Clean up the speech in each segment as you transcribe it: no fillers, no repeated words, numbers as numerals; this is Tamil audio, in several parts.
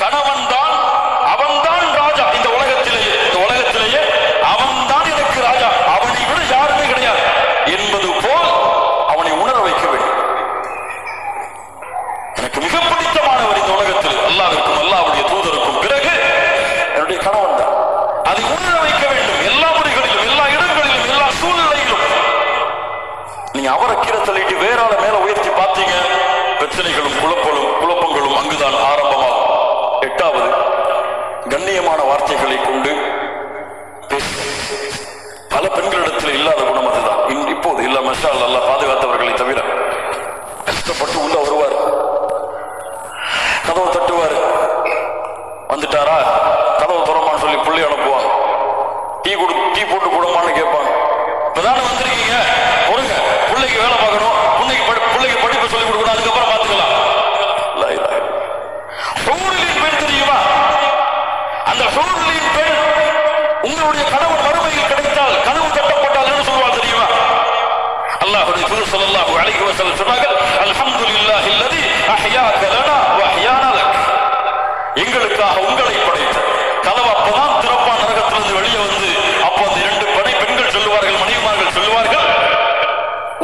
கணவன் தான், அவன்தான் ராஜா இந்த உலகத்திலேயே அவன்தான் எனக்கு ராஜா, அவனை விட யாருமே கிடையாது என்பது போல் அவனை உணர வைக்க வேண்டும். எனக்கு மிக பிடித்தமானவர் இந்த உலகத்தில் அல்லாஹ்விற்கும் அல்லாஹ்வுடைய தூதருக்கும் பிறகு என்னுடைய கணவன் தான். அதை உணர வைக்க வேண்டும். எல்லா முறைகளிலும், எல்லா இடங்களிலும், எல்லா சூழ்நிலையிலும். நீங்க அவரை கீழே தள்ளிட்டு வேற ஆளை மேல உயர்த்தி பார்த்தீங்க, பிரச்சனைகளும் குழப்பங்களும் அங்குதான் ஆரம்பமாகும். 8வது, கண்ணியமான வார்த்தைகளை கொண்டு பல பெண்களிடத்தில் இல்லாத குணம் அதுதான். இப்போது இல்ல, மஷா அல்லாஹ் பாதுகாத்தவர்களை தவிர. கஷ்டப்பட்டு உள்ள வருவார், கதவை தட்டுவார், வந்துட்டாரா கதவை துறமான்னு சொல்லி பிள்ளை அனுப்புவாங்க. டீ போட்டு கூடமான்னு கேட்பாங்க. இப்பதானே வந்திருக்கீங்க, பொறுங்க, பிள்ளைக்கு வேலை பார்க்கணும், பிள்ளைக்கு படிப்பு சொல்லி கொடுக்கணும், அதுக்கப்புறம் பார்த்துக்கலாம். பெண் தெரியுமா? அந்த பெண் உங்களுடைய கணவன் மறுமையில் கிடைத்தால், கனவு கட்டப்பட்டால் என்ன சொல்வார் தெரியுமா? அல்லாஹ்வுடைய தூதர் ஸல்லல்லாஹு அலைஹி வஸல்லம் சொன்னார்கள், அல்ஹம்துலில்லாஹி அல்லதி அஹ்யாக லனா வ அஹ்யானா லக். எங்களுக்காக உங்களை படைத்த கதவு அப்பதான் திறப்பான் நரகத்திலிருந்து வெளியே வந்து, அப்போ அந்த 2 பெண்கள் சொல்லுவார்கள், மனைவிமார்கள் சொல்லுவார்கள்,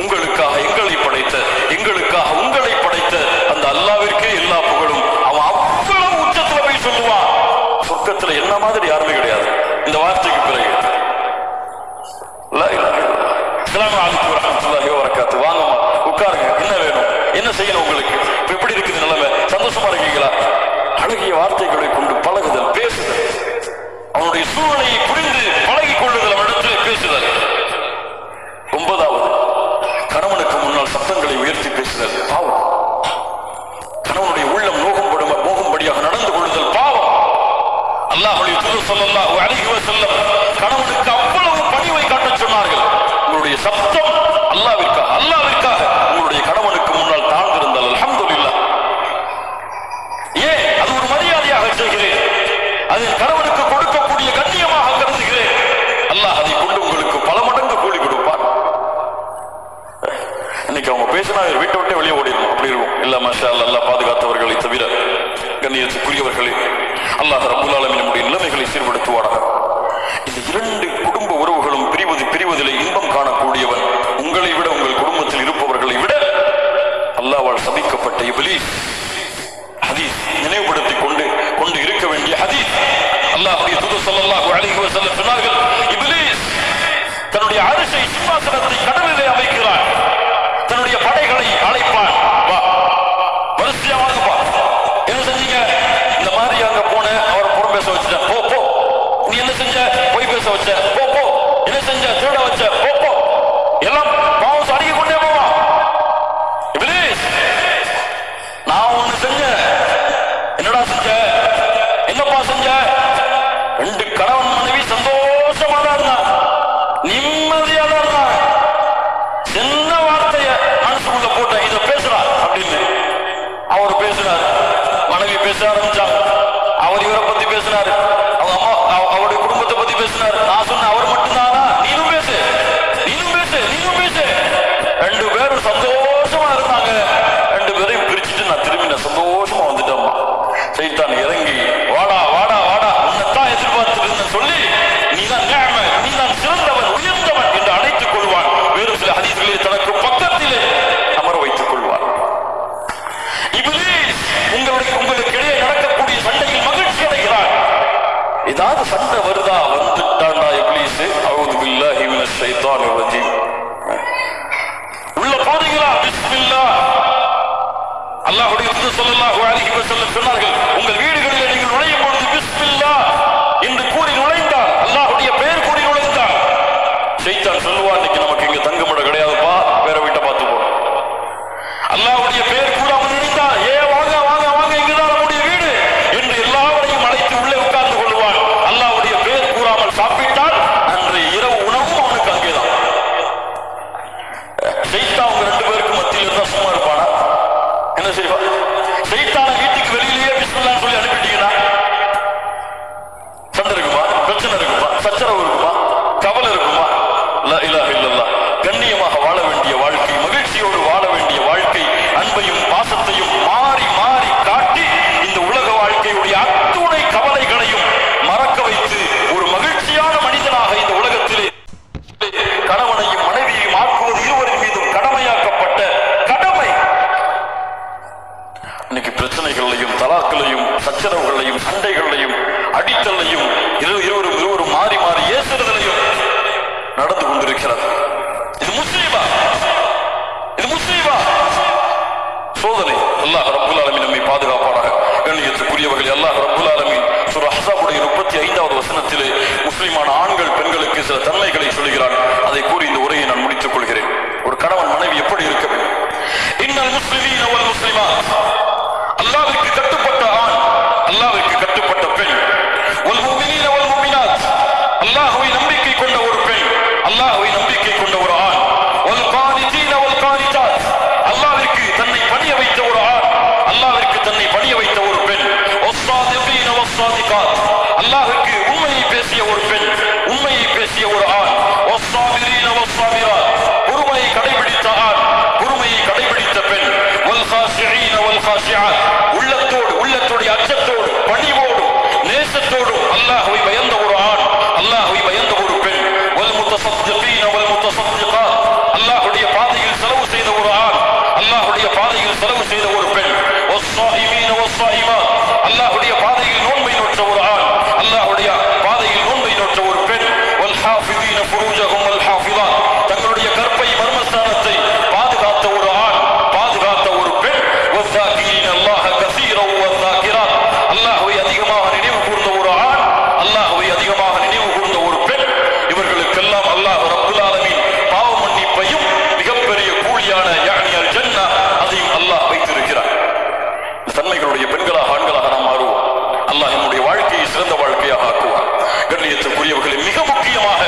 உங்களுக்காக எங்களை படைத்த, எங்களுக்காக உங்களை படைத்த அந்த அல்லாஹ்விற்கே எல்லா புகழும். அவன் அவ்வளவு உச்சத்துல போய் சொல்லுவான். சொர்க்கத்துல என்ன மாதிரி யாருமே கிடையாது இந்த வார்த்தைக்கு பிறகு. அஸ்ஸலாமு அலைக்கும் வரஹ்மத்துல்லாஹி வபரகாத்துஹு. வாங்கம்மா, உட்காருங்க, என்ன வேணும், என்ன செய்யணும் உங்களுக்கு, எப்படி இருக்குது நிலைமை, சந்தோஷமா இருக்கீங்களா? அழகிய வார்த்தைகளை கொண்டு பழகுதல், பேசுதல், அவனுடைய சூழ்நிலையை புரிந்து பழகிக் கொள்ளுதல், அவனிடத்தில் பேசுதல். 9வது, கணவனுக்கு முன்னால் சத்தங்களை உயர்த்தி பேசுதல் பாவம். கணவனுடைய உள்ளம் நோகும்படியாக நடந்து கொள்ளுதல் பாவம். அல்லாஹ்வுடைய தூதர் ஸல்லல்லாஹு அலைஹி வஸல்லம் கணவனுக்கு அவ்வளவு பணிவை காட்டச் சொன்னார்கள். உங்களுடைய சத்தம் அல்லாஹ்விற்காக உங்களுடைய கணவனுக்கு முன்னால் தாழ்ந்திருந்தால் அல்ஹம்துலில்லாஹ். ஏன்? அது ஒரு மரியாதையாக செய்கிறேன், அது கணவனுக்கு கொடுக்கக்கூடிய கண்ணியமாக கருதுகிறேன். அல்லாஹ் அதை கொண்டு உங்களுக்கு பல மடங்கு கூலி கொடுப்பார். இன்னைக்கு அவங்க பேசினா வீட்டை விட்டே வெளியே ஓடிடும், அப்படி இருக்கும். இல்ல மாஷா அல்லாஹ் பாதுகாத்தவர்களை தவிர கண்ணியத்துக்குரியவர்களே, அல்லாஹ் ரப்பல் ஆலமீன் நம்முடைய நிலைமைகளை சீர்படுத்துவாராக. இந்த 2 குடும்ப உறவுகளும் பிரிவதிலே இன்பம் காணக்கூடியவன் உங்களை விட, உங்கள் குடும்பத்தில் இருப்பவர்களை விட அல்லாஹ்வால் சபிக்கப்பட்ட இப்லீஸ். ஹதீஸ் நினைவுபடுத்திக் கொண்டு இருக்க வேண்டிய ஹதீஸ். அல்லாஹ்வுடைய தூதர் ஸல்லல்லாஹு அலைஹி வஸல்லம் சொன்னார்கள், இப்லீஸ் தன்னுடைய அரிசை சிம்மாசனத்தை கடலிலே அமைக்கிறான், தன்னுடைய படைகளை அழைப்பான், வா வரிசையா வாங்கப்பா, என்ன செஞ்சீங்க, இந்த மாதிரி அங்க போன அவரை புறம் பேச வச்சுட்டேன், போ போ, நீ என்ன செஞ்ச, போய் பேச வச்ச, போ போ, என்ன செஞ்ச, திருட வச்ச, போ போ, எல்லாம் பாவம் அடிக்க கொண்டே போவான். இப்லீஸ், நான் ஒண்ணு செஞ்சேன், என்னடா செஞ்ச, என்னப்பா செஞ்ச? 2 கணவன் மனைவி சந்தோஷமா தான் இருந்தான், நிம்மதியா தான் இருந்தான். சின்ன வார்த்தைய மனசுக்குள்ள போட்டேன், இதை பேசுறா அப்படின்னு. அவர் பேசினார், மனைவி பேச ஆரம்பிச்சாங்க. அவர் இவரை பத்தி பேசினாரு, அவங்க அம்மா அவருடைய குடும்பத்தை பத்தி பேசினார். நான் சொன்ன அவர் மட்டும்தானா, நீனும் பேசு, நீனும் பேசு, நீனும் பேசு. 2 பேரும் சந்தோஷமா இருந்தாங்க. 2 பேரையும் பிரிச்சுட்டு நான் திரும்பி சந்தோஷமா வந்துட்டேம்மா. சைத்தான் இறங்கி, வாடா வாடா வாடா, உன்னைத்தான் எதிர்பார்த்துட்டு சொல்லி, நீதான் நிஅமத், நீதான் சிறந்தவன், உயர்ந்தவன் என்று அழைத்துக் கொள்வான். வேறு சில ஹதீஸ்களில் தனக்கு பக்கத்திலே அமர வைத்துக் கொள்வான். இப்லீஸ் உங்களுக்கு இடையே நடக்கக்கூடிய சண்டையில் மகிழ்ச்சி அடைகிறான். ஏதாவது சண்டை வருதா, வந்துட்டான்டா இப்லீஸ், அஊது பில்லாஹி மினஷ் ஷைத்தானிர் ரஜீம், உள்ள போறீங்களா, பிஸ்மில்லாஹ். அல்லாஹ்வுடைய தூதர் ஸல்லல்லாஹு அலைஹி வஸல்லம் சொன்னார்கள், உங்கள் வீடுகளில் நீங்கள் நுழையும் பொழுது பிஸ்மில்லாஹ் என்று கூறி நுழைந்தால், அல்லாஹ்வுடைய பெயர் கூறி நுழைந்தால், ஷைத்தான் சொல்லுவான், இன்னைக்கு நமக்கு இங்க தங்குமிடம் கிடையாதுப்பா, வேற வீட்டை பார்த்து போகணும். அல்லாஹ்வுடைய பெயர் கூறாமல் நுழைந்தால், வாங்க வாங்க வாங்க, இங்குதான் நம்முடைய வீடு என்று எல்லாவரையும் அழைத்து உள்ளே உட்கார்ந்து கொள்வான். அல்லாஹ்வுடைய பெயர் கூறாமல் சாப்பிட்டால் அன்றைய இரவு உணவும் அவனுக்கு அங்கேதான். ஷைத்தான் அவங்க 2 பேருக்கு மத்தியில் இருந்தா சும்மா இருப்பானா? என்ன செய்வான்? ஷைத்தான வீட்டுக்கு வெளியிலேயே பிஸ்மில்லாஹ் சொல்லி அனுப்பி சச்சரவுகளையும் சண்டைகளையும் அடித்தலையும் இருவரும் மாறி மாறி ஏசுறதிலையும் நடந்து கொண்டிருக்கிறது. இது முஸ்லீமா? இது முஸ்லீமா? சோதனை. அல்லாஹ் ரப்புல் ஆலமீன் நம்மை பாதுகாப்பானாக. கண்ணியத்துக்குரியவர்களே, அல்லாஹ் ரப்புல் ஆலமீன் சூரா அஹ்ஸாபுடைய 35வது வசனத்திலே முஸ்லிமான ஆண்கள் பெண்களுக்கு சில தன்மைகளை சொல்கிறான். அதை கூறி இந்த உரையை நான் முடித்துக் கொள்கிறேன். ஒரு கணவன் மனைவி எப்படி இருக்க வேண்டும்? இன்னல் முஸ்லிமீன வல் முஸ்லிமாத், அல்லாஹ்விற்கு கட்டுப்பட்ட ஆண், அல்லாஹ்விற்கு கட்டுப்பட்ட பெண், வல் முஃமினீன வல் முஃமினாத், அல்லாஹ்வை நம்பிக்கை கொண்ட ஒரு பெண், அல்லாஹ்வை நம்பிக்கை கொண்ட ஒரு ஆண், வல் கானிதீன வல் கானிதாத், அல்லாஹ்விற்கு தன்னை பணிய வைத்த ஒரு ஆண், அல்லாஹ்விற்கு தன்னை பணிய வைத்த ஒரு பெண், வஸ்ஸாதிகீன வஸ்ஸாதிகாத், அல்லாஹ்விற்கு உண்மையை பேசிய ஒரு பெண், உண்மையை பேசிய ஒரு ஆண், வஸ்ஸாபிரீன வஸ்ஸாபிராத், பொறுமையை கடைபிடித்த ஆண், பொறுமையை கடைபிடித்த பெண், வல் காஷிஈன வல் காஷிஆத், உள்ளத்தோடு அச்சத்தோடு பணிவோடு நேசத்தோடு அல்லாஹ்வை பயந்த ஒரு ஆண், அல்லாஹ்வை பயந்த ஒரு பெண், வல் முத்தஸத்திகீன வல் முத்தஸத்திகாத், அல்லாஹ்வுடைய பாதையில் செலவு செய்த ஒரு ஆண், அல்லாஹ்வுடைய பாதையில் செலவு செய்த ஒரு பெண், வஸ்ஸாயிமீன வஸ்ஸாயிமாத், அல்லாஹ்வுடைய பாதையில் நோன்பை நோற்ற ஒரு ஆண், அல்லாஹ்வுடைய பாதையில் நோன்பை நோற்ற ஒரு பெண், வல் ஹாஃபிதீன ஃபுரூஜஹும் வல் ஹாஃபிதாத், தங்களுடைய கற்பை மர்மஸ்தானத்தை பாதுகாத்த ஒரு ஆண், பாதுகாத்த ஒரு பெண், வஸ்ஸாகிரீன அல்லாஹ கஸீரன் வஸ்ஸாகிராத், அல்லாஹ்வை அதிகமாக நினைவு கூர்ந்த ஒரு ஆண், அல்லாஹ்வை அதிகமாக நினைவு கூர்ந்த ஒரு பெண். இவர்களுக்கெல்லாம் அல்லாஹ் ரப்புல் ஆலமீன் பாவ மன்னிப்பையும் மிகப்பெரிய கூலியான யானி அல் ஜன்னா அதையும் அல்லாஹ் வைத்திருக்கிறார். தன்மைகளுடைய பெண்களாக ஆண்களாக நாம் மாறுவோம். அல்லாஹ் நம்முடைய வாழ்க்கையை சிறந்த வாழ்க்கையாக ஆக்குவார். கண்ணியத்துக்குரியவர்களை, மிக முக்கியமாக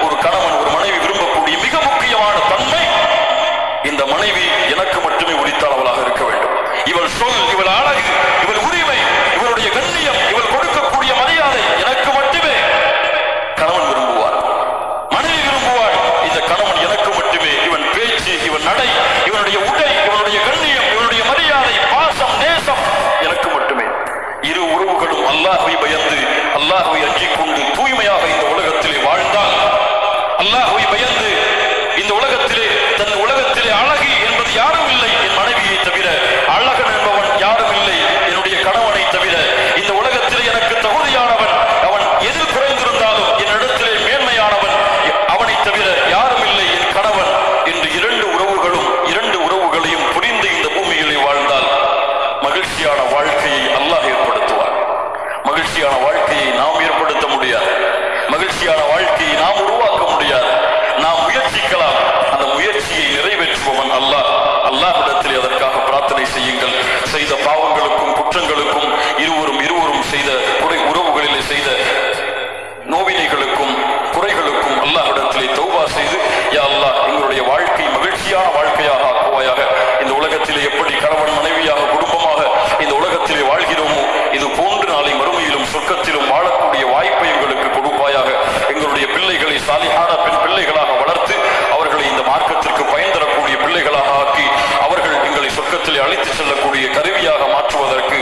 ஒரு கணவன் ஒரு மனைவி விரும்பக்கூடிய மிக முக்கியமான தன்மை, இந்த மனைவி எனக்கு மட்டுமே உரித்தானவளாக இருக்க வேண்டும். இவள் சொல், இவள் அழகு, இவள் உரிமை, இவளுடைய கண்ணியம், இவள் கொடுக்கக்கூடிய மரியாதை எனக்கு மட்டுமே கணவன் விரும்புவார், மனைவி விரும்புவாள். இந்த கணவன் எனக்கு மட்டுமே, இவன் பேச்சு, இவன் நடை, இவனுடைய உடை, இவனுடைய கண்ணியம், இவனுடைய மரியாதை, பாசம், நேசம் எனக்கு மட்டுமே. இரு உறவுகளும் அல்லாஹ்வை பயந்து அல்லாஹ்வை அஞ்சிக் கொண்டு தூய்மையாக இந்த உலகத்திலே வாழ்ந்தால், அல்லாஹ்வை பயந்து இந்த உலகத்திலே தன் உலகத்திலே அழகி என்பது யாரும் இல்லை என் மனைவியை தவிர, அழகன் என்பவன் யாரும் இல்லை என்னுடைய கணவனை தவிர, இந்த உலகத்திலே எனக்கு தகுதியானவன், அவன் எதில் குறைந்திருந்தாலும் என்னிடத்திலே மேன்மையானவன் அவனை தவிர யாரும் இல்லை என் கணவன் என்று இரண்டு உறவுகளையும் புரிந்து இந்த பூமியிலே வாழ்ந்தால் மகிழ்ச்சியான வாழ்க்கையை அல்லாஹ் ஏற்படுத்துவார். மகிழ்ச்சியான வாழ்க்கையை நாம் ஏற்படுத்த முடியாது, மகிழ்ச்சியான வாழ்க்கையை நாம் உருவாக்க முடியாது. நாம் முயற்சிக்கலாம், அந்த முயற்சியை நிறைவேற்றுபவன் அல்லாஹ். அல்லாஹ்விடத்தில் அதற்காக பிரார்த்தனை செய்யுங்கள். செய்த பாவங்களுக்கும் குற்றங்களுக்கும் இருவரும் செய்த உறவுகளிலே செய்த நோவினைகளுக்கும் குறைகளுக்கும் அல்லாஹ்விடத்திலே தௌபா செய்து, யா அல்லாஹ் எங்களுடைய வாழ்க்கை மகிழ்ச்சியான வாழ்க்கையாக ஆக்குவாயாக. இந்த உலகத்திலே எப்படி கணவன் மனைவியாக குடும்பமாக இந்த உலகத்திலே வாழ்கிறோமோ, இது போன்று நாளை மறுமையிலும் சொர்க்கத்திலும் வாழக்கூடிய வாய்ப்பை எங்களுக்கு கொடுப்பாயாக. எங்களுடைய பிள்ளைகளை சாலிஹான பெண் பிள்ளைகளாக வளர்த்து அவர்களை இந்த மார்க்கத்திற்கு பயன் தரக்கூடிய பிள்ளைகளாக ஆக்கி அவர்கள் எங்களை சொர்க்கத்திலே அழைத்து செல்லக்கூடிய கருவியாக மாற்றுவதற்கு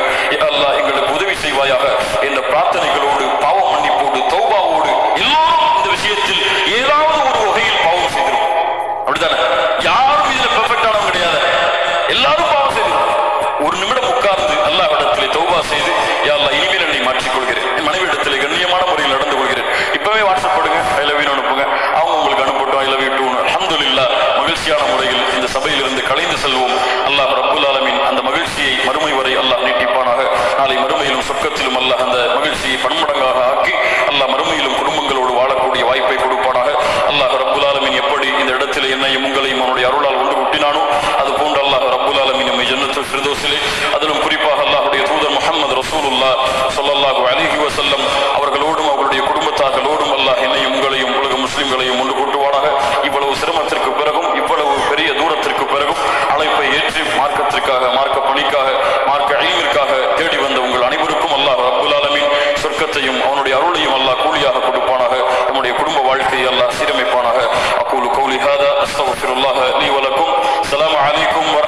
அல்லாஹ் எங்களுக்கு உதவி செய்வாயாக என்ற பிரார்த்தனைகளோடு, பாவ மன்னிப்போடு, தௌபாவோடு, எல்லாரும் இந்த விஷயத்தில் ஏதாவது ஒரு வகையில் பாவம் செய்திருக்கும். அப்படித்தானே? யாரும் இதுல பெர்ஃபெக்டானவங்க கிடையாது, எல்லாரும் பாவம் செய்திருக்கும். ஒரு நிமிடம் உட்கார்ந்து அல்லாஹ்விடத்திலே தௌபா செய்து, யா அல்லாஹ் இனிமேல் என்னை மாற்றிக்கொள்கிறேன், என் மனைவியிடத்திலே கண்ணியமான முறையில் நடந்து கொள்கிறேன். இப்பவே வாட்ஸ்அப் பண்ணுங்க, ஐ லவ் யூ அனுப்புங்க, அவங்க உங்களுக்கு அனுப்பட்டும், ஐ லவ் யூ டூ. அல்ஹம்துலில்லாஹ், மகிழ்ச்சியான முறையில் இந்த சபையிலிருந்து கலைந்து செல்வோம். அல்லாஹ் ரப்புல் ஆலமீன் அந்த மகிழ்ச்சியை மறுமை வரை அல்லாஹ் நீட்டிப்பானாக. நாளை மறுமையிலும் சொர்க்கத்திலும் அல்லாஹ் அந்த மகிழ்ச்சியை பன்மடங்காக ஆக்கி அல்லாஹ் மறுமையிலும் குடும்பங்களோடு வாழக்கூடிய வாய்ப்பை கொடுப்பானாக. அல்லாஹ் ரப்புல் ஆலமீன் எப்படி இந்த இடத்தில் என்னையும் உங்களையும் அவனுடைய அருளால் ஒன்று கூட்டினானோ, அது போன்று அல்லாஹ் ரப்புல் ஆலமீன் நம்மை ஜன்னத்துல் ஃபிர்தௌஸிலே, அதிலும் குறிப்பாக அல்லாஹ்வுடைய தூதர் முஹம்மது ரசூலுல்லாஹ் ஸல்லல்லாஹு அலைஹி வஸல்லம் அவர்களோடும் அவர்களுடைய குடும்பத்தார்களோடும் அல்லாஹ் என்னையும் உங்களையும் உலக முஸ்லிம்களையும் ஒன்று கூட்டுவானாக. இவ்வளவு சிரமத்திற்கு பிறகும், இவ்வளவு பெரிய தூரத்திற்கு பிறகும் அழைப்பை ஏற்றி மார்க்கத்திற்காக, மார்க்க பணிக்காக, மார்க்க இல்மிற்காக தேடி வந்த உங்கள் அனைவருக்கும் அல்லாஹ் ரப்புல் ஆலமீன் சொர்க்கத்தையும் அவனுடைய அருளையும் அல்லாஹ் கூலியாக கொடுப்பானாக. நம்முடைய குடும்ப வாழ்க்கையை அல்லாஹ் சீரமைப்பானாக. அகூலு கௌலி ஹாதா அஸ்தக்ஃபிருல்லாஹ லீ வ லக்கும். அஸ்ஸலாமு அலைக்கும் வ